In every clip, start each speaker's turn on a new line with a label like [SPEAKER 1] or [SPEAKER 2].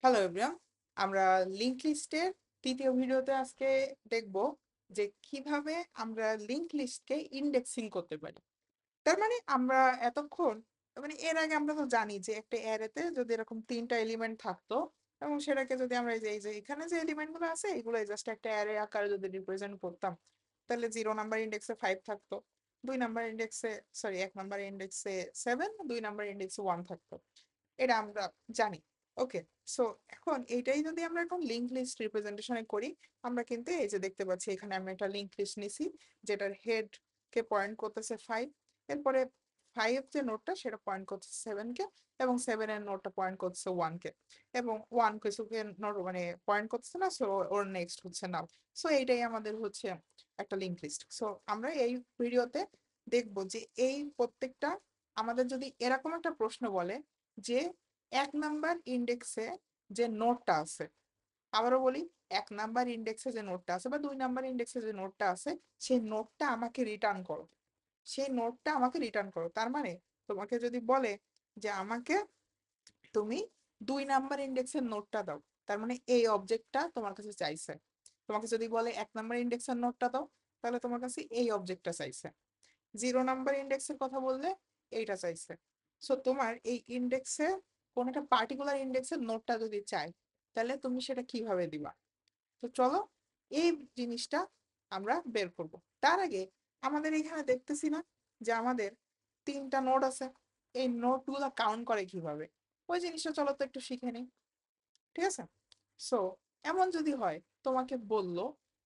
[SPEAKER 1] Hello everyone, আমরা link লিস্টের তৃতীয় ভিডিওতে আজকে দেখব যে কিভাবে আমরা লিংক লিস্টকে ইন্ডেক্সিং করতে পারি। তার মানে আমরা এতক্ষণ এর আগে আমরা তো জানি যে একটা অ্যারেতে যদি এরকম তিনটা এলিমেন্ট থাকতো এবং সেটাকে যদি আমরা এই যে এখানে যে এলিমেন্ট গুলো আছে এগুলো জাস্ট একটা অ্যারে আকারে যদি রিপ্রেজেন্ট করতাম, তাহলে 0 নাম্বার ইন্ডেক্সে 5 থাকতো, 2 নাম্বার ইন্ডেক্সে সরি 1 নাম্বার ইন্ডেক্সে 7, 2 নাম্বার ইন্ডেক্সে 1 থাকতো। এটা আমরা জানি। ওকে, সো এখন এইটাই যদি আমরা এখন লিংক লিস্ট রিপ্রেজেন্টেশনে করি, আমরা কিন্তু এই যে দেখতে পাচ্ছি এখানে আমি একটা লিংক লিস্ট নিছি যেটার হেড কে পয়েন্ট করতেছে 5, এরপরে 5 যে নোটটা সেটা পয়েন্ট করছে 7 কে, এবং 7 এর নোটটা পয়েন্ট করছে 1 কে, এবং 1 কিছুকে নোট পয়েন্ট করছে না, সো ওর নেক্সট হচ্ছে নাল। সো এইটাই আমাদের হচ্ছে একটা লিংক লিস্ট। সো আমরা এই ভিডিওতে দেখবো যে এই প্রত্যেকটা আমাদের যদি এরকম একটা প্রশ্ন বলে যে 1 নাম্বার ইন্ডেক্সে যে নোটটা আছে, আবারও বলি, 1 নাম্বার ইন্ডেক্সে যে নোটটা আছে বা 2 নাম্বার ইন্ডেক্সে যে নোটটা আছে সেই নোটটা আমাকে রিটার্ন করো, সেই নোটটা আমাকে রিটার্ন করো। তার মানে তোমাকে যদি বলে যে আমাকে তুমি 2 নাম্বার ইন্ডেক্সের নোটটা দাও, তার মানে এই অবজেক্টটা তোমার কাছে চাইছে। তোমাকে যদি বলে 1 নাম্বার ইন্ডেক্সের নোটটা দাও, তাহলে তোমার কাছে এই অবজেক্টটা চাইছে। 0 নাম্বার ইন্ডেক্সের কথা বললে এইটা চাইছে। সো তোমার এই ইন্ডেক্সে কোন একটা পার্টিকুলার ইন্ডেক্সের নোটটা যদি চাই, তাহলে তুমি সেটা কিভাবে দিবা? তো চলো এই জিনিসটা আমরা বের করব। তার আগে আমাদের এখানে দেখতেছি না যে আমাদের 3টা নোট আছে, এই নোটগুলো কাউন্ট করে কিভাবে, ওই জিনিসটা চলো তো একটু শিখে নিই। ঠিক আছে, সো এমন যদি হয় তোমাকে বললো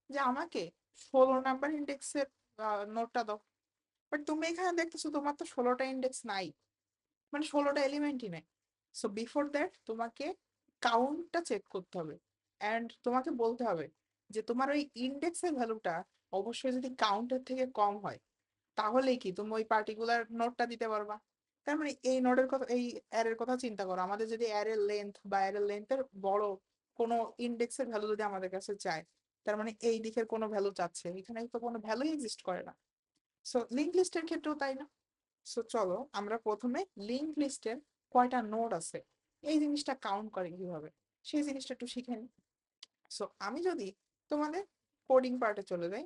[SPEAKER 1] যে আমাকে 16 নাম্বার ইন্ডেক্সের নোটটা দাও, বাট তুমি এখানে দেখতেছো তোমার তো 16টা ইন্ডেক্স নাই, মানে 16টা এলিমেন্টই নেই। সো বিফোর দ্যাট তোমাকে কাউন্টটা চেক করতে হবে, অ্যান্ড তোমাকে বলতে হবে যে তোমার ওই ইন্ডেক্সের ভ্যালুটা অবশ্যই যদি কাউন্টের থেকে কম হয়, তাহলেই কি তুমি ওই পার্টিকুলার নোটটা দিতে পারবা। তার মানে এই নোটের কথা, এই অ্যারের কথা চিন্তা করো, আমাদের যদি অ্যারের লেন্থ বা অ্যারের লেন্থের বড় কোনো ইন্ডেক্সের ভ্যালু যদি আমাদের কাছে চায়, তার মানে এই দিকের কোনো ভ্যালু চাচ্ছে, এখানে তো কোনো ভ্যালুই এক্সিস্ট করে না। সো লিঙ্ক লিস্টের ক্ষেত্রেও তাই না? সো চলো আমরা প্রথমে লিংক লিস্টের কয়টা নোড আছে এই জিনিসটা কাউন্ট করে কিভাবে সেই জিনিসটা একটু শিখে নিই। সো আমি যদি তোমাদের কোডিং পার্টে চলে যাই,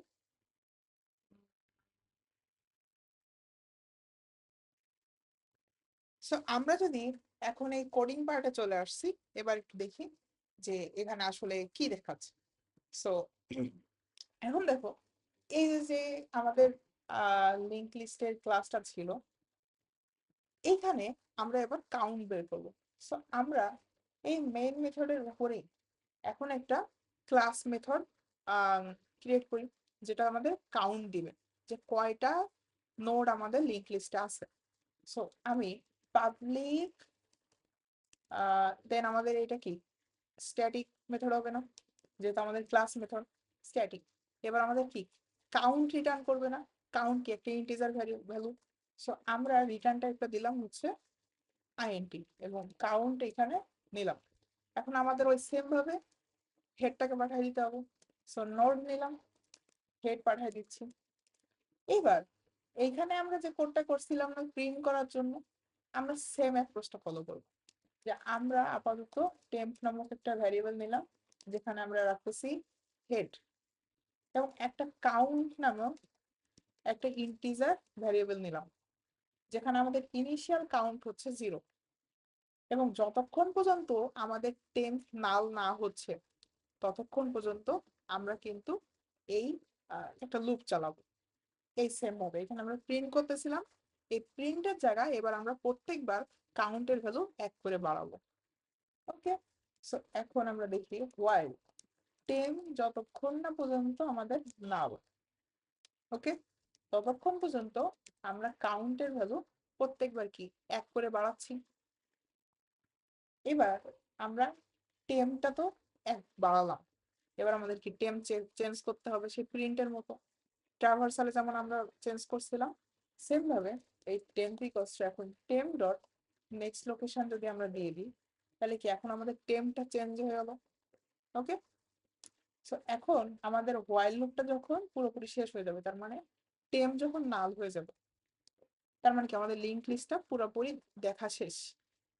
[SPEAKER 1] সো আমরা যদি এখন এই কোডিং পার্টে চলে আসছি, এবার একটু দেখি যে এখানে আসলে কি দেখাচ্ছে। সো এখন দেখো, এই যে যে আমাদের লিংক লিস্টের ক্লাসটা ছিল, এইখানে আমরা এবার কাউন্ট বের করবো। সো আমরা এই মেইন মেথডের উপরেই এখন একটা ক্লাস মেথড ক্রিয়েট করি, যেটা আমাদের কাউন্ট দিবে যে কয়টা নোড আমাদের লিংক লিস্টে আছে। সো আমি পাবলিক, দেন আমাদের এটা কি স্ট্যাটিক মেথড হবে না, যেহেতু আমাদের ক্লাস মেথড স্ট্যাটিক। এবার আমাদের কি কাউন্ট রিটার্ন করবে না, কাউন্ট কি একটা ইন্টিজার ভ্যালু। সো আমরা রিটার্ন টাইপটা দিলাম হচ্ছে আইএনটি এবং কাউন্ট এখানে নিলাম। এখন আমাদের ওই সেম ভাবে হেডটাকে পাঠিয়ে দিতে হবে। সো নোড নিলাম, হেড পাঠিয়ে দিচ্ছি। এইবার এইখানে আমরা যে কোডটা করছিলাম না প্রিন্ট করার জন্য, আমরা সেম অ্যাপ্রোচটা ফলো করব। যে আমরা আপাতত টেম্প নামক একটা ভ্যারিয়েবল নিলাম, যেখানে আমরা রাখতেছি হেড, এবং একটা কাউন্ট নামক একটা ইন্টিজার ভ্যারিয়েবল নিলাম, যেখানে আমাদের ইনিশিয়াল কাউন্ট হচ্ছে 0, এবং যতক্ষণ পর্যন্ত আমাদের টেম্প নাল না হচ্ছে ততক্ষণ পর্যন্ত আমরা কিন্তু এই একটা লুপ চালাবো। এই সেম ভাবে এখানে আমরা প্রিন্ট করতেছিলাম, এই প্রিন্টের জায়গায় এবার আমরা প্রত্যেকবার কাউন্টের ভ্যালু 1 করে বাড়াবো। ওকে, সো এখন আমরা দেখি হোয়াইল টেম যতক্ষণ না পর্যন্ত আমাদের না হবে, ওকে, ততক্ষণ পর্যন্ত আমরা কাউন্টের ভ্যালু প্রত্যেকবার কি 1 করে বাড়াচ্ছি। এবার আমরা টেমটা তো 1 বাড়ালাম, এবার আমাদের কি টেম চেঞ্জ করতে হবে সেই প্রিন্টের মতো, ট্রাভার্সালে যেমন আমরা চেঞ্জ করছিলাম সেম ভাবে এই টেম্প রিকোয়েস্ট এখন টেম ডট নেক্সট লোকেশন যদি আমরা দিয়ে দিই, তাহলে কি এখন আমাদের টেমটা চেঞ্জ হয়ে গেল। ওকে, সো এখন আমাদের হোয়াইল লুপটা যখন পুরোপুরি শেষ হয়ে যাবে, তার মানে টেম যখন নাল হয়ে যাবে, তার মানে কি আমাদের লিংক লিস্টটা পুরোপুরি দেখা শেষ,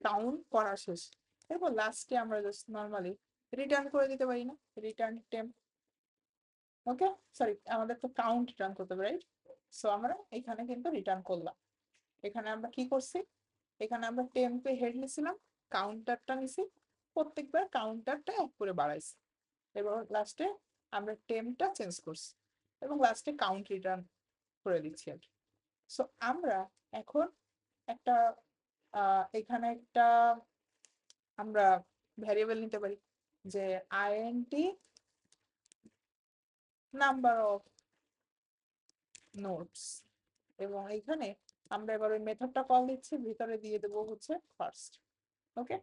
[SPEAKER 1] কাউন্ট করা শেষ। এরপর লাস্টে আমরা জাস্ট নর্মালি রিটার্ন করে দিতে পারি না, রিটার্ন টেম্প। ওকে, সরি, আমাদের তো কাউন্ট রিটার্ন করতে হবে, রাইট? সো আমরা এখানে কিন্তু রিটার্ন করলাম। এখানে আমরা কি করছি, এখানে আমরা টেম্পে হেড নিছিলাম, কাউন্টারটা নিছি, প্রত্যেকবার কাউন্টারটা এক করে বাড়াইছি, এবং লাস্টে আমরা টেম্পটা চেঞ্জ করছি, এবং লাস্টে কাউন্ট রিটার্ন করে দিচ্ছি আর কি। সো আমরা এখন একটা এখানে একটা আমরা ভ্যারিয়েবল নিতে পারি যে আইএনটি নাম্বার অফ নোটস, এবং এখানে আমরা এবার ওই মেথডটা কল দিচ্ছি, ভিতরে দিয়ে দেবো হচ্ছে ফার্স্ট। ওকে,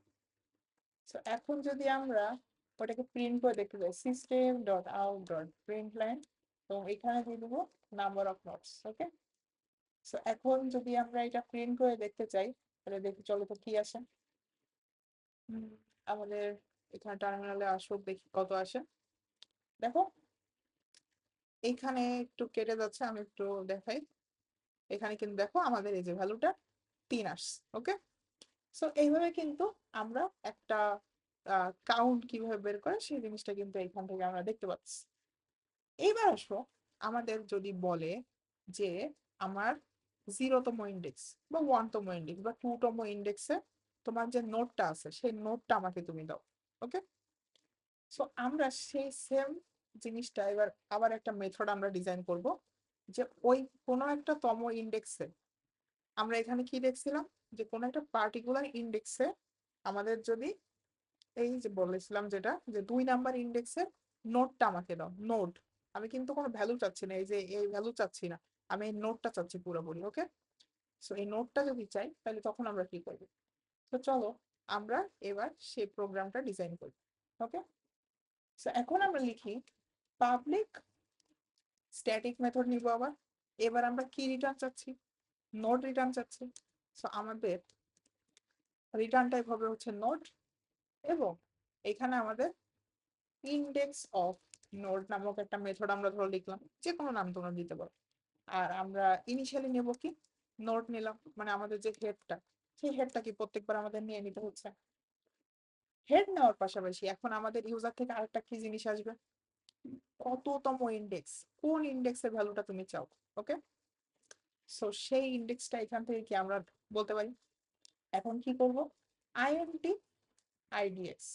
[SPEAKER 1] সো এখন যদি আমরা ওটাকে প্রিন্ট করে দেখতে চাই, system dot out dot print line, এবং এখানে দিয়ে দেবো number of notes. Okay, so এখন যদি আমরা এটা প্রিন্ট করে দেখতে চাই, তাহলে দেখি চলো তো কি আসে। আমাদের এখানে টার্মিনালে আসুক, দেখি কত আসে। দেখো এইখানে একটু কেটে যাচ্ছে, আমি একটু দেখাই। এখানে কিন্তু দেখো আমাদের এই যে ভ্যালুটা 3 আসছে। ওকে, সো এইভাবে কিন্তু আমরা একটা কাউন্ট কিভাবে বের করে সেই জিনিসটা কিন্তু এইখান থেকে আমরা দেখতে পাচ্ছি। এইবার আসো, আমাদের যদি বলে যে আমার 0তম ইন্ডেক্স বা 1তম ইন্ডেক্স বা 2তম ইন্ডেক্সে তোমার যে নোটটা আছে সেই নোটটা আমাকে তুমি দাও। ওকে, সো আমরা সেই সেম জিনিসটা এবার আবার একটা মেথড আমরা ডিজাইন করব, যে ওই কোনো একটা তম ইন্ডেক্সে আমরা এখানে কি দেখছিলাম, যে কোনো একটা পার্টিকুলার ইন্ডেক্সে আমাদের যদি এই যে বলেছিলাম যেটা, যে 2 নাম্বার ইন্ডেক্সের নোটটা আমাকে দাও, নোট। আমি কিন্তু কোনো ভ্যালু চাচ্ছি না, এই যে এই ভ্যালু চাচ্ছি না, আমি এই নোটটা চাচ্ছি পুরোপুরি। ওকে, সো এই নোটটা যদি চাই তাহলে তখন আমরা কি করব? তো চলো আমরা এবার সেই প্রোগ্রামটা ডিজাইন করি। ওকে, সো এখন আমরা লিখি পাবলিক স্ট্যাটিক মেথড নিব আবার। এবার আমরা কি রিটার্ন চাচ্ছি? নোট রিটার্ন চাচ্ছি। সো আমাদের রিটার্ন টাইপ হবে হচ্ছে নোট, এবং এখানে আমাদের ইন্ডেক্স অফ নোট নামক একটা মেথড আমরা ধরে লিখলাম, যে কোনো নাম তোমরা দিতে পারো। আর আমরা ইনিশিয়ালি নেব কি, নোট নিলাম, মানে আমাদের যে হেডটা, সেই হেডটা কি প্রত্যেকবার আমাদের নিয়ে নিতে হচ্ছে। হেড নেওয়ার পাশাপাশি এখন আমাদের ইউজার থেকে আরেকটা কি জিনিস আসবে, কততম ইন্ডেক্স, কোন ইন্ডেক্সের ভ্যালুটা তুমি চাও। ওকে, সো সেই ইন্ডেক্সটা এখান থেকে কি আমরা বলতে পারি। এখন কি করব, আইএনটি আইডিএক্স,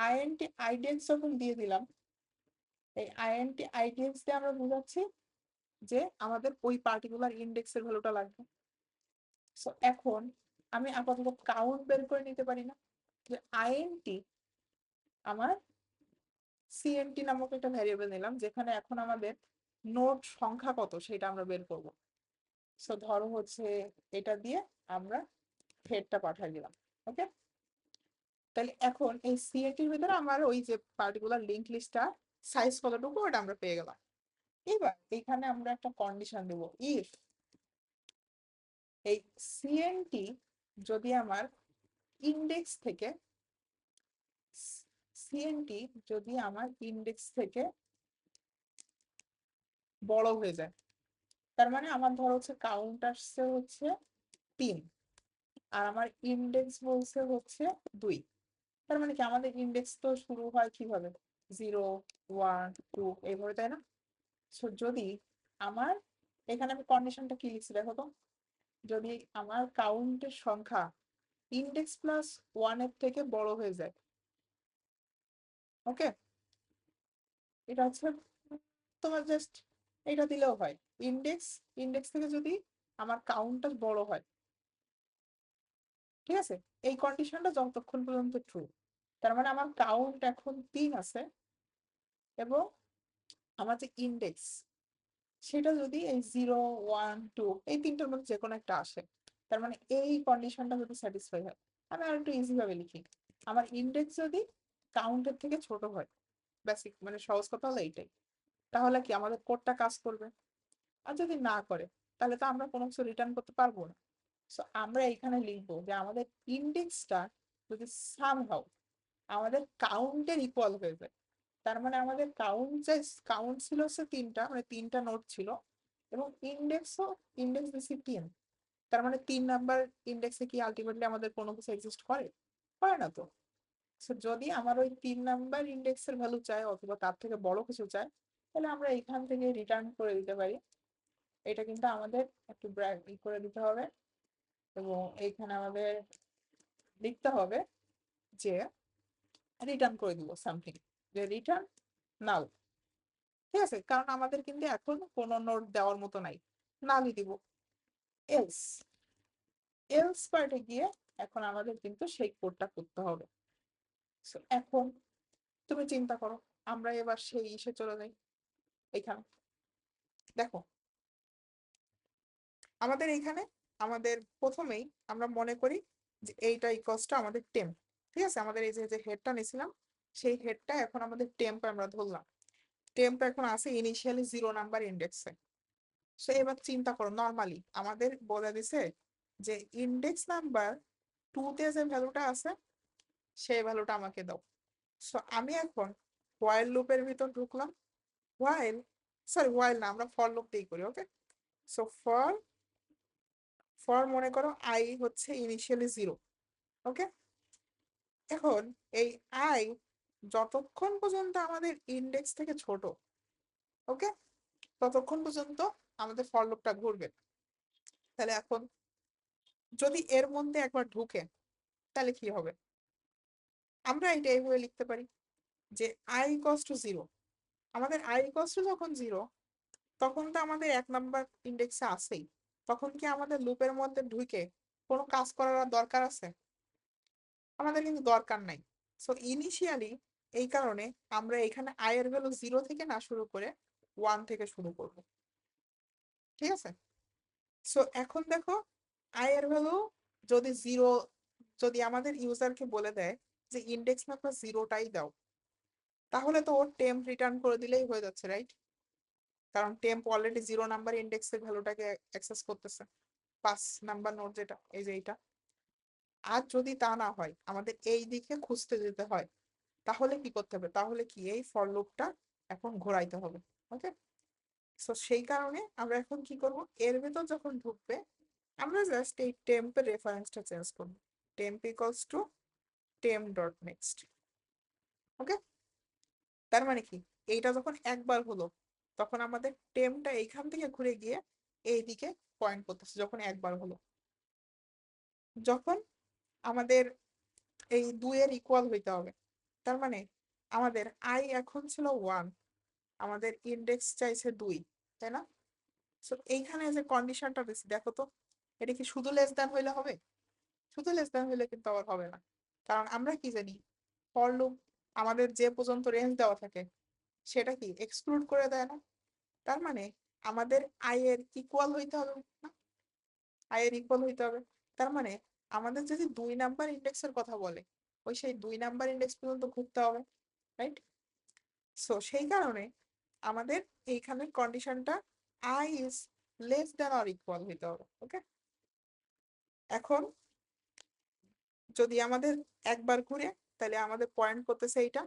[SPEAKER 1] আইএনটি আইডিএক্স যখন দিয়ে দিলাম, এই আইএনটি আইডিএক্স দিয়ে আমরা বোঝাচ্ছি যে আমাদের ওই পার্টিকুলার ইন্ডেক্সের ভ্যালুটা লাগবে। সো এখন আমি আপাতত কাউন্ট বের করে নিতে পারি না, যে আইএনটি আমার সিএনটি নামক একটা ভ্যারিয়েবল নিলাম, যেখানে এখন আমাদের নোট সংখ্যা কত সেটা আমরা বের করব। সো ধরো হচ্ছে এটা দিয়ে আমরা হেডটা পাঠিয়ে দিলাম। ওকে, তাহলে এখন এই সিএনটির ভিতরে আমার ওই যে পার্টিকুলার লিংক লিস্টটা সাইজ কতটুকু ওটা আমরা পেয়ে গেলাম। এবার এখানে আমরা একটা কন্ডিশন দেব, ইফ এই সিএনটি যদি আমার ইন্ডেক্স থেকে সিএনটি যদি আমার ইন্ডেক্স থেকে বড় হয়ে যায়, তার মানে আমার ধর হচ্ছে কাউন্ট আসছে হচ্ছে 3, আর আমার ইন্ডেক্স বলছে হচ্ছে 2। তার মানে কি আমাদের ইন্ডেক্স তো শুরু হয় কিভাবে, 0 1 2 এইভাবে, তাই না? সো যদি আমার এখানে আমি কন্ডিশনটা কি লিখছি দেখো তো, যদি আমার কাউন্টের সংখ্যা ইন্ডেক্স প্লাস 1 এর থেকে বড় হয়ে যায়। ওকে, এটা হচ্ছে তোমার জাস্ট এটা দিলেও হয়, ইন্ডেক্স ইন্ডেক্স থেকে যদি আমার কাউন্টটা বড় হয়। ঠিক আছে, এই কন্ডিশনটা যতক্ষণ পর্যন্ত ট্রু, তার মানে আমার কাউন্ট এখন 3 আছে, এবং আমার যে ইন্ডেক্স সেটা যদি এই 0 1 2 এই তিনটার মধ্যে যে কোনো একটা আসে, তার মানে এই কন্ডিশনটা যদি স্যাটিসফাই হয়। আমি আর একটু ইজি ভাবে লিখি, আমার ইন্ডেক্স যদি কাউন্টের থেকে ছোট হয়, বেসিক মানে সহজ কথা হলো এইটাই, তাহলে কি আমাদের কোডটা কাজ করবে। আর যদি না করে তাহলে তো আমরা কোনো কিছু রিটার্ন করতে পারবো না। সো আমরা এখানে লিখবো যে আমাদের ইন্ডেক্সটা যদি সামহাউ আমাদের কাউন্টের ইকুয়াল হয়ে যায়, তার মানে আমাদের কাউন্ট ছিল হচ্ছে 3টা, মানে 3টা নোট ছিল, এবং ইন্ডেক্স দিছি 3, তার মানে 3 নাম্বার ইন্ডেক্সে কি আলটিমেটলি আমাদের কোনো কিছু এক্সিস্ট করে? পারে না তো। So, যদি আমার ওই 3 নাম্বার ইন্ডেক্সের ভ্যালু চাই অথবা তার থেকে বড় কিছু চাই, তাহলে আমরা এখান থেকে রিটার্ন করে দিতে পারি। এটা কিন্তু আমাদের একটু করে দিতে হবে, এবং এইখানে আমাদের লিখতে হবে যে রিটার্ন করে দিব সামথিং, যে রিটার্ন নাল। ঠিক আছে, কারণ আমাদের কিন্তু এখন কোনো নোট দেওয়ার মতো নাই, নালই দিব। এলস এলস পার্টে গিয়ে এখন আমাদের কিন্তু সেই কোডটা করতে হবে। So, এখন তুমি চিন্তা করো, আমরা এবার সেই ইসে চলে যাই। এখানে দেখো, আমাদের এইখানে আমাদের প্রথমেই আমরা মনে করি যে এইটা ইকুয়ালস টু আমাদের টেম্প। ঠিক আছে, আমাদের এই যে হেডটা নিয়েছিলাম, সেই হেডটা এখন আমাদের টেম্প আমরা ধরলাম। টেম্প এখন আছে ইনিশিয়ালি 0 নাম্বার ইন্ডেক্সে। সো এবার চিন্তা করো, নর্মালি আমাদের বলে দিছে যে ইন্ডেক্স নাম্বার 2 তে যে ভ্যালুটা আছে সেই ভ্যালুটা আমাকে দাও। সো আমি এখন হোয়াইল লুপের ভিতর ঢুকলাম। হোয়াইল হোয়াইল না, আমরা ফর লুপ দিয়েই করি। ওকে, সো ফর ফর মনে করো আই হচ্ছে ইনিশিয়ালি 0। ওকে, এখন এই আই যতক্ষণ পর্যন্ত আমাদের ইন্ডেক্স থেকে ছোট, ওকে, ততক্ষণ পর্যন্ত আমাদের ফর লুপটা ঘুরবে। তাহলে এখন যদি এর মধ্যে একবার ঢুকে তাহলে কি হবে? আমরা এটা এইভাবে লিখতে পারি যে আই ইকুয়ালস টু 0। আমাদের আই ইকুয়ালস টু যখন 0, তখন তো আমাদের 1 নাম্বার ইন্ডেক্সে আছেই। তখন কি আমাদের লুপের মধ্যে ঢুকে কোনো কাজ করার আর দরকার আছে? আমাদের কিন্তু দরকার নাই। সো ইনিশিয়ালি এই কারণে আমরা এখানে আই এর ভ্যালু 0 থেকে না শুরু করে 1 থেকে শুরু করব। ঠিক আছে, সো এখন দেখো, আই এর ভ্যালু যদি 0, যদি আমাদের ইউজারকে বলে দেয় যে ইন্ডেক্স নাম্বার 0টাই দাও, তাহলে তো ওর টেম্প রিটার্ন করে দিলেই হয়ে যাচ্ছে, রাইট? কারণ টেম্প অলরেডি 0 নাম্বার ইন্ডেক্সের ভ্যালুটাকে অ্যাক্সেস করতেছে, 5 নাম্বার নোট যেটা, এই যে এইটা। আর যদি তা না হয়, আমাদের এই দিকে খুঁজতে যেতে হয়, তাহলে কি করতে হবে? তাহলে কি এই ফর লুপটা এখন ঘোরাইতে হবে। ওকে, সো সেই কারণে আমরা এখন কি করব, এর ভেতর যখন ঢুকবে আমরা জাস্ট এই টেম্পের রেফারেন্সটা চেঞ্জ করব। Temp equals to temp dot next. Okay, তার মানে কি, এইটা যখন একবার হলো তখন আমাদের টেম্পটা এইখান থেকে ঘুরে গিয়ে এইদিকে পয়েন্ট করতেছে, যখন একবার হলো। যখন আমাদের এই 2-এর ইকুয়াল হইতে হবে, তার মানে আমাদের আই এখন ছিল 1, আমাদের ইন্ডেক্স চাইছে 2, তাই না? সো এইখানে যে কন্ডিশনটা দিচ্ছি দেখো তো, এটা কি শুধু লেস দ্যান হইলে হবে? শুধু লেস দ্যান হইলে কিন্তু আবার হবে না, কারণ আমরা কি জানি, ফর লুপ আমাদের যে পর্যন্ত রেঞ্জ দেওয়া থাকে সেটা কি এক্সক্লুড করে দেয় না? তার মানে আমাদের আই এর ইকুয়াল হইতে হবে না? আই এর ইকুয়াল হইতে হবে। তার মানে আমাদের যদি 2 নাম্বার ইন্ডেক্সের কথা বলে, ওই সেই 2 নাম্বার ইন্ডেক্স পর্যন্ত ঘুরতে হবে, রাইট? সো সেই কারণে আমাদের এইখানে কন্ডিশনটা I is less than or equal হইতে হবে। ওকে, এখন যদি আমাদের একবার ঘুরে তাহলে আমাদের পয়েন্ট করতেছে এইটা,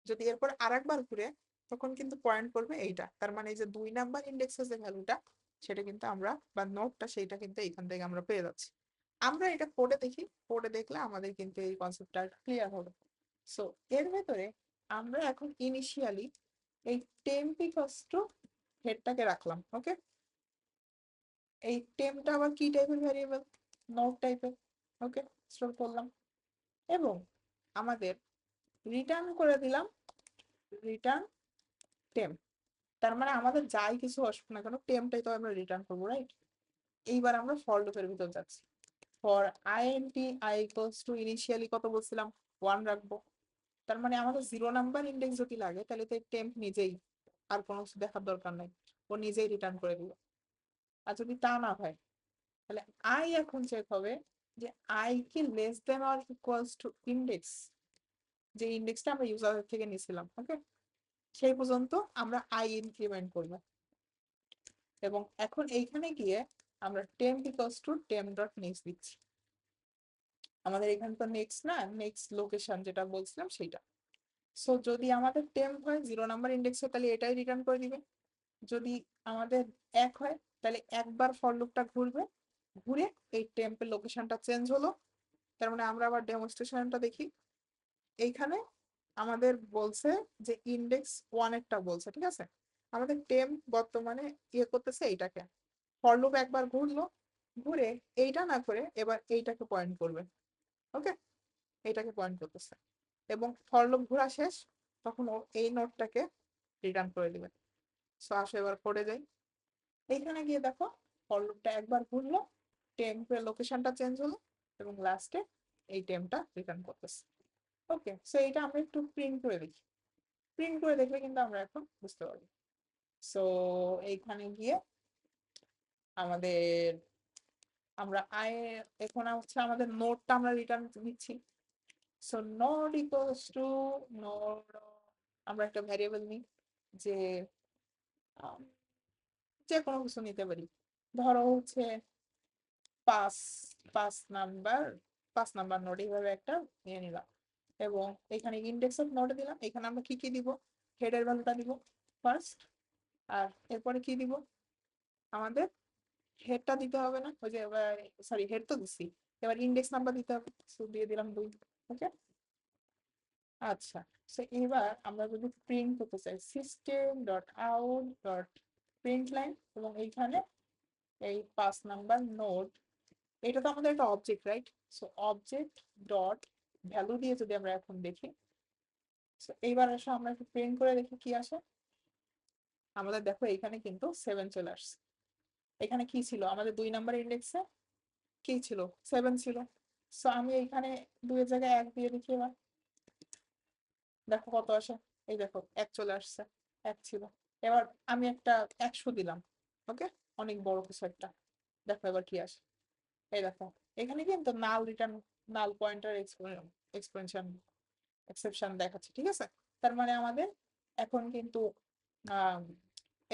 [SPEAKER 1] যদি এরপর আরেকবার ঘুরে তখন কিন্তু পয়েন্ট করবে এইটা। তার মানে এই যে 2 নাম্বার ইন্ডেক্সের যে ভ্যালুটা সেটা কিন্তু আমরা, বা নোটটা, সেইটা কিন্তু এখান থেকে আমরা পেয়ে যাচ্ছি। আমরা এটা কোডে দেখি, কোডে দেখলে আমাদের কিন্তু এই কনসেপ্টটা ক্লিয়ার হবে। সো এর ভেতরে আমরা এখন ইনিশিয়ালি এই টেম্প ইকুয়ালস টু হেডটাকে রাখলাম। ওকে, এই টেম্পটা আবার কি টাইপের ভ্যারিয়েবল? নোট টাইপের। ওকে, স্টোর করলাম এবং আমাদের রিটার্ন করে দিলাম রিটার্ন টেম্প। তার মানে আমাদের যাই কিছু আসুক না কেন, টেম্পটাই তো আমরা রিটার্ন করবো, রাইট? এইবার আমরা ফর লুপের ভিতর যাচ্ছি। For int I equals to initially কত বলছিলাম, 1 রাখবো। তার মানে আমাদের 0 নাম্বার ইন্ডেক্স যদি লাগে তাহলে তো টেম্প নিজেই, আর কোনো কিছু দেখার দরকার নাই, ও নিজেই রিটার্ন করে দিবে। আর যদি তা না হয় তাহলে আই এখন চেক হবে যে আই কি less than or equals to index, যে ইন্ডেক্সটা আমরা ইউজার থেকে নিয়েছিলাম। ওকে, সেই পর্যন্ত আমরা আই ইনক্রিমেন্ট করবো। এবং এখন এইখানে গিয়ে আমরা temp equals to temp dot next দিচ্ছি। আমাদের এখানে তো নেক্সট না, নেক্সট লোকেশন যেটা বলছিলাম সেইটা। সো যদি আমাদের টেম্প হয় 0 নাম্বার ইন্ডেক্সে তাহলে এটাই রিটার্ন করে দিবে। যদি আমাদের 1 হয় তাহলে একবার ফর লুপটা ঘুরবে, ঘুরে এই টেম্পের লোকেশনটা চেঞ্জ হলো, তার মানে আমরা আবার ডেমনস্ট্রেশনটা দেখি। এইখানে আমাদের বলছে যে ইন্ডেক্স ওয়ানেরটা বলছে, ঠিক আছে। আমাদের টেম বর্তমানে ইয়ে করতেছে এইটাকে, ফর লুপ একবার ঘুরলো, ঘুরে এইটা না করে এবার এইটাকে পয়েন্ট করবে। ওকে, এইটাকে পয়েন্ট করতেছে এবং ফর লুপ ঘোরা শেষ, তখন ও এই নোটটাকে রিটার্ন করে দিবে। সো আসো এবার কোডে যাই। এইখানে গিয়ে দেখো ফর লুপটা একবার ঘুরলো, টেম্পের লোকেশনটা চেঞ্জ হলো এবং লাস্টে এই টেমটা রিটার্ন করতেছে। ওকে, সো এটা আমরা একটু প্রিন্ট করে দেখি। প্রিন্ট করে দেখলে কিন্তু আমরা এখন বুঝতে পারবো। সো এইখানে গিয়ে আমাদের আমরা এখন হচ্ছে আমাদের নোটটা আমরা রিটার্ন দিচ্ছি। So note equals to note, আমরা একটা ভ্যারিয়েবল নিই যে আম, যে কোনো কিছু নিতে পারি। ধরো হচ্ছে পাঁচ, পাঁচ নাম্বার, পাঁচ নাম্বার নোট এইভাবে একটা নিয়ে নিলাম এবং এখানে ইন্ডেক্স অফ নোট দিলাম। এখানে আমরা কি কি দিব, হেডের ভ্যালুটা দিব ফার্স্ট, আর এরপরে কি দিব, আমাদের হেডটা দিতে হবে না, ওই যে সরি হেড তো দিচ্ছি, এবার ইন্ডেক্স নাম্বার দিতে হবে, সো দিয়ে দিলাম 2। ওকে, আচ্ছা। সো এবার আমরা যদি প্রিন্ট করতে চাই system dot out dot print line এবং এইখানে এই 5 নাম্বার নোড, এটা তো আমাদের একটা object, right? So object dot value দিয়ে যদি আমরা এখন দেখি, সো এইবার আসলে আমরা একটু প্রিন্ট করে দেখি কি আসে। আমাদের দেখো এখানে কিন্তু 7 চলে আসছে। এখানে কি ছিল, আমাদের 2 নাম্বার ইন্ডেক্সে কি ছিল, 7 ছিল। সো আমি এইখানে 2 এর জায়গায় 1 দিয়ে দেখি, এবার দেখো কত আসে। এই দেখো 1 চলে আসছে, 1 ছিল। এবার আমি একটা 100 দিলাম। ওকে, অনেক বড় কিছু একটা, দেখো এবার কি আসে। এই দেখো এখানে কিন্তু নাল রিটার্ন, নাল পয়েন্টার এক্সপেনশন এক্সেপশন দেখাচ্ছে, ঠিক আছে। তার মানে আমাদের এখন কিন্তু আহ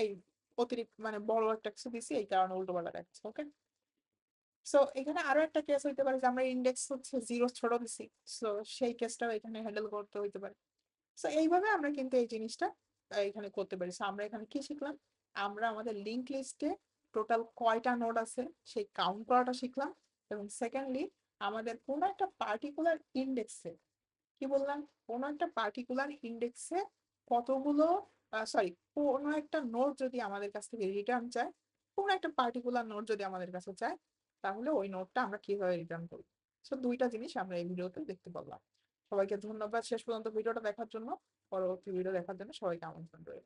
[SPEAKER 1] এই অতিরিক্ত মানে বড় একটা কিছু দিছি, এই কারণে উল্টো পাল্টা দেখাচ্ছে। ওকে, সো এখানে আরো একটা কেস হইতে পারে যে আমরা ইন্ডেক্স হচ্ছে 0 ছোট দিছি, সো সেই কেসটাও এখানে হ্যান্ডেল করতে হইতে পারে। সো এইভাবে আমরা কিন্তু এই জিনিসটা এখানে করতে পারি। সো আমরা এখানে কি শিখলাম, আমরা আমাদের লিংক লিস্টে টোটাল কয়টা নোড আছে সেই কাউন্ট করাটা শিখলাম এবং সেকেন্ডলি আমাদের কোনো একটা পার্টিকুলার ইন্ডেক্সে, কি বললাম, কোনো একটা পার্টিকুলার ইন্ডেক্সে কতগুলো, সরি, কোনো একটা নোড যদি আমাদের কাছ থেকে রিটার্ন চায়, কোনো একটা পার্টিকুলার নোড যদি আমাদের কাছে চায়, তাহলে ওই নোডটা আমরা কিভাবে রিটার্ন করি। সো দুইটা জিনিস আমরা এই ভিডিওতে দেখতে পারলাম। সবাইকে ধন্যবাদ শেষ পর্যন্ত ভিডিওটা দেখার জন্য। পরবর্তী ভিডিও দেখার জন্য সবাইকে আমন্ত্রণ রইল।